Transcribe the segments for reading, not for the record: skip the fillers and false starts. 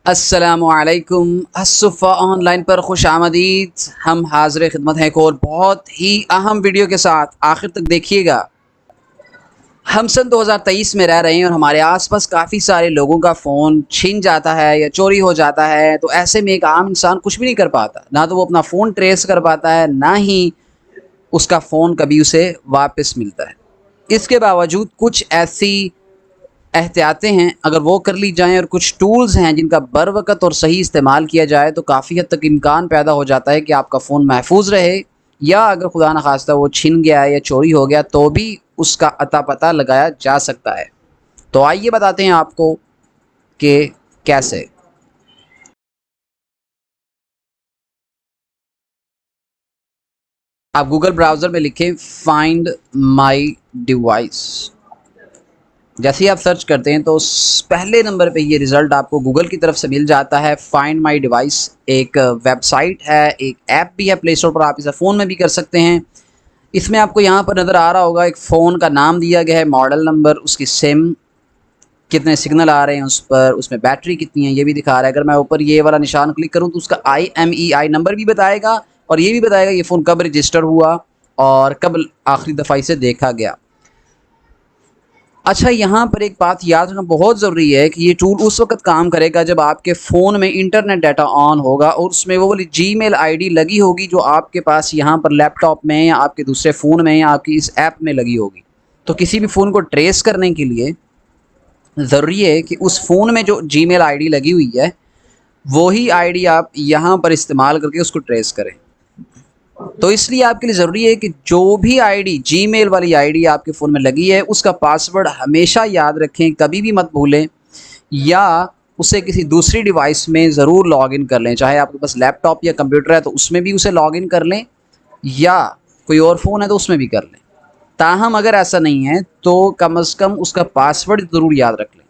अस्सलामु अलैकुम। अस्सुफ़ा ऑनलाइन पर खुश आमदीद। हम हाज़िर खिदमत हैं एक और बहुत ही अहम वीडियो के साथ, आखिर तक देखिएगा। हम सन 2023 में रह रहे हैं और हमारे आसपास काफ़ी सारे लोगों का फ़ोन छीन जाता है या चोरी हो जाता है। तो ऐसे में एक आम इंसान कुछ भी नहीं कर पाता, ना तो वो अपना फ़ोन ट्रेस कर पाता है, ना ही उसका फ़ोन कभी उसे वापस मिलता है। इसके बावजूद कुछ ऐसी एहतियातें हैं, अगर वो कर ली जाएँ और कुछ टूल्स हैं जिनका बरवक़्त और सही इस्तेमाल किया जाए तो काफ़ी हद तक इम्कान पैदा हो जाता है कि आपका फ़ोन महफूज़ रहे, या अगर खुदा न ख़ास्ता वो छिन गया है या चोरी हो गया तो भी उसका अता पता लगाया जा सकता है। तो आइए बताते हैं आपको कि कैसे। आप गूगल ब्राउज़र में लिखें फाइंड माई डिवाइस। जैसे ही आप सर्च करते हैं तो पहले नंबर पे ये रिज़ल्ट आपको गूगल की तरफ से मिल जाता है। फाइंड माई डिवाइस एक वेबसाइट है, एक ऐप भी है प्ले स्टोर पर, आप इसे फ़ोन में भी कर सकते हैं। इसमें आपको यहाँ पर नज़र आ रहा होगा एक फ़ोन का नाम दिया गया है, मॉडल नंबर, उसकी सिम, कितने सिग्नल आ रहे हैं उस पर, उसमें बैटरी कितनी है ये भी दिखा रहा है। अगर मैं ऊपर ये वाला निशान क्लिक करूँ तो उसका IMEI नंबर भी बताएगा और ये भी बताएगा ये फ़ोन कब रजिस्टर हुआ और कब आखिरी दफ़ा इसे देखा गया। अच्छा, यहाँ पर एक बात याद रखना बहुत ज़रूरी है कि ये टूल उस वक़्त काम करेगा जब आपके फ़ोन में इंटरनेट डाटा ऑन होगा और उसमें वो वाली जीमेल आईडी लगी होगी जो आपके पास यहाँ पर लैपटॉप में या आपके दूसरे फ़ोन में या आपकी इस ऐप में लगी होगी। तो किसी भी फ़ोन को ट्रेस करने के लिए ज़रूरी है कि उस फ़ोन में जो जीमेल आईडी लगी हुई है वही आईडी आप यहाँ पर इस्तेमाल करके उसको ट्रेस करें। तो इसलिए आपके लिए ज़रूरी है कि जो भी आईडी, जीमेल वाली आईडी आपके फ़ोन में लगी है उसका पासवर्ड हमेशा याद रखें, कभी भी मत भूलें, या उसे किसी दूसरी डिवाइस में ज़रूर लॉगिन कर लें। चाहे आपके पास लैपटॉप या कंप्यूटर है तो उसमें भी उसे लॉगिन कर लें, या कोई और फ़ोन है तो उसमें भी कर लें। ताहम अगर ऐसा नहीं है तो कम अज़ कम उसका पासवर्ड ज़रूर याद रख लें।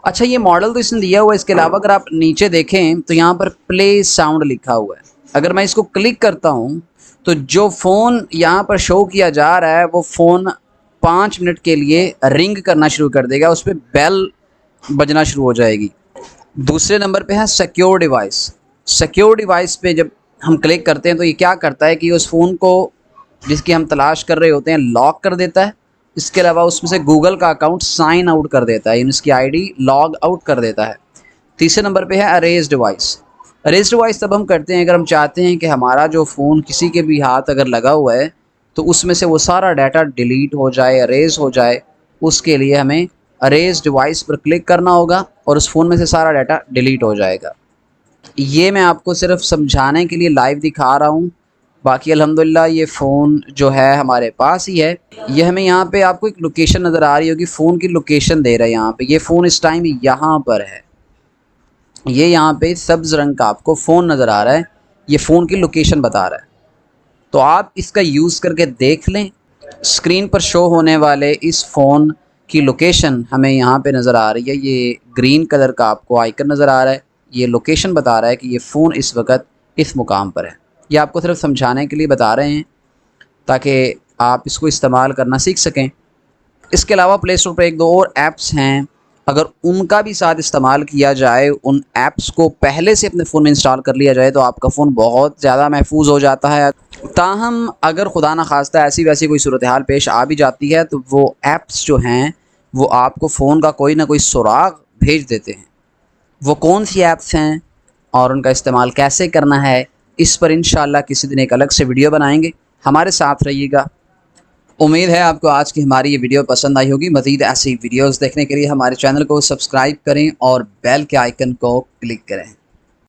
अच्छा, ये मॉडल तो इसने दिया हुआ है, इसके अलावा अगर आप नीचे देखें तो यहाँ पर प्ले साउंड लिखा हुआ है। अगर मैं इसको क्लिक करता हूँ तो जो फ़ोन यहाँ पर शो किया जा रहा है वो फ़ोन 5 मिनट के लिए रिंग करना शुरू कर देगा, उस पर बेल बजना शुरू हो जाएगी। दूसरे नंबर पे है सिक्योर डिवाइस। सिक्योर डिवाइस पे जब हम क्लिक करते हैं तो ये क्या करता है कि उस फ़ोन को जिसकी हम तलाश कर रहे होते हैं लॉक कर देता है। इसके अलावा उसमें से गूगल का अकाउंट साइन आउट कर देता है, यानी उसकी आईडी लॉग आउट कर देता है। तीसरे नंबर पे है अरेज डिवाइस। अरेज डिवाइस तब हम करते हैं अगर हम चाहते हैं कि हमारा जो फ़ोन किसी के भी हाथ अगर लगा हुआ है तो उसमें से वो सारा डाटा डिलीट हो जाए, अरेज हो जाए। उसके लिए हमें अरेज डिवाइस पर क्लिक करना होगा और उस फ़ोन में से सारा डाटा डिलीट हो जाएगा। ये मैं आपको सिर्फ समझाने के लिए लाइव दिखा रहा हूँ। बाकी अल्हम्दुलिल्लाह ये फ़ोन जो है हमारे पास ही है। ये हमें यहाँ पे आपको एक लोकेशन नज़र आ रही होगी, फ़ोन की लोकेशन दे रहा है यहाँ पे। ये फ़ोन इस टाइम यहाँ पर है, ये यहाँ पे सब्ज़ रंग का आपको फ़ोन नज़र आ रहा है, ये फ़ोन की लोकेशन बता रहा है। तो आप इसका यूज़ करके देख लें। स्क्रीन पर शो होने वाले इस फ़ोन की लोकेशन हमें यहाँ पे नज़र आ रही है। ये ग्रीन कलर का आपको आइकन नज़र आ रहा है, ये लोकेशन बता रहा है कि ये फ़ोन इस वक्त इस मुकाम पर है। ये आपको सिर्फ समझाने के लिए बता रहे हैं ताकि आप इसको इस्तेमाल करना सीख सकें। इसके अलावा प्ले स्टोर पर एक दो और ऐप्स हैं, अगर उनका भी साथ इस्तेमाल किया जाए, उन ऐप्स को पहले से अपने फ़ोन में इंस्टॉल कर लिया जाए तो आपका फ़ोन बहुत ज़्यादा महफूज हो जाता है। ताहम अगर खुदा न खास्ता ऐसी वैसी कोई सूरत हाल पेश आ भी जाती है तो वो ऐप्स जो हैं वो आपको फ़ोन का कोई ना कोई सुराग भेज देते हैं। वो कौन सी ऐप्स हैं और उनका इस्तेमाल कैसे करना है, इस पर इंशाअल्लाह किसी दिन एक अलग से वीडियो बनाएंगे। हमारे साथ रहिएगा। उम्मीद है आपको आज की हमारी ये वीडियो पसंद आई होगी। मज़ीद ऐसी वीडियोज़ देखने के लिए हमारे चैनल को सब्सक्राइब करें और बेल के आइकन को क्लिक करें।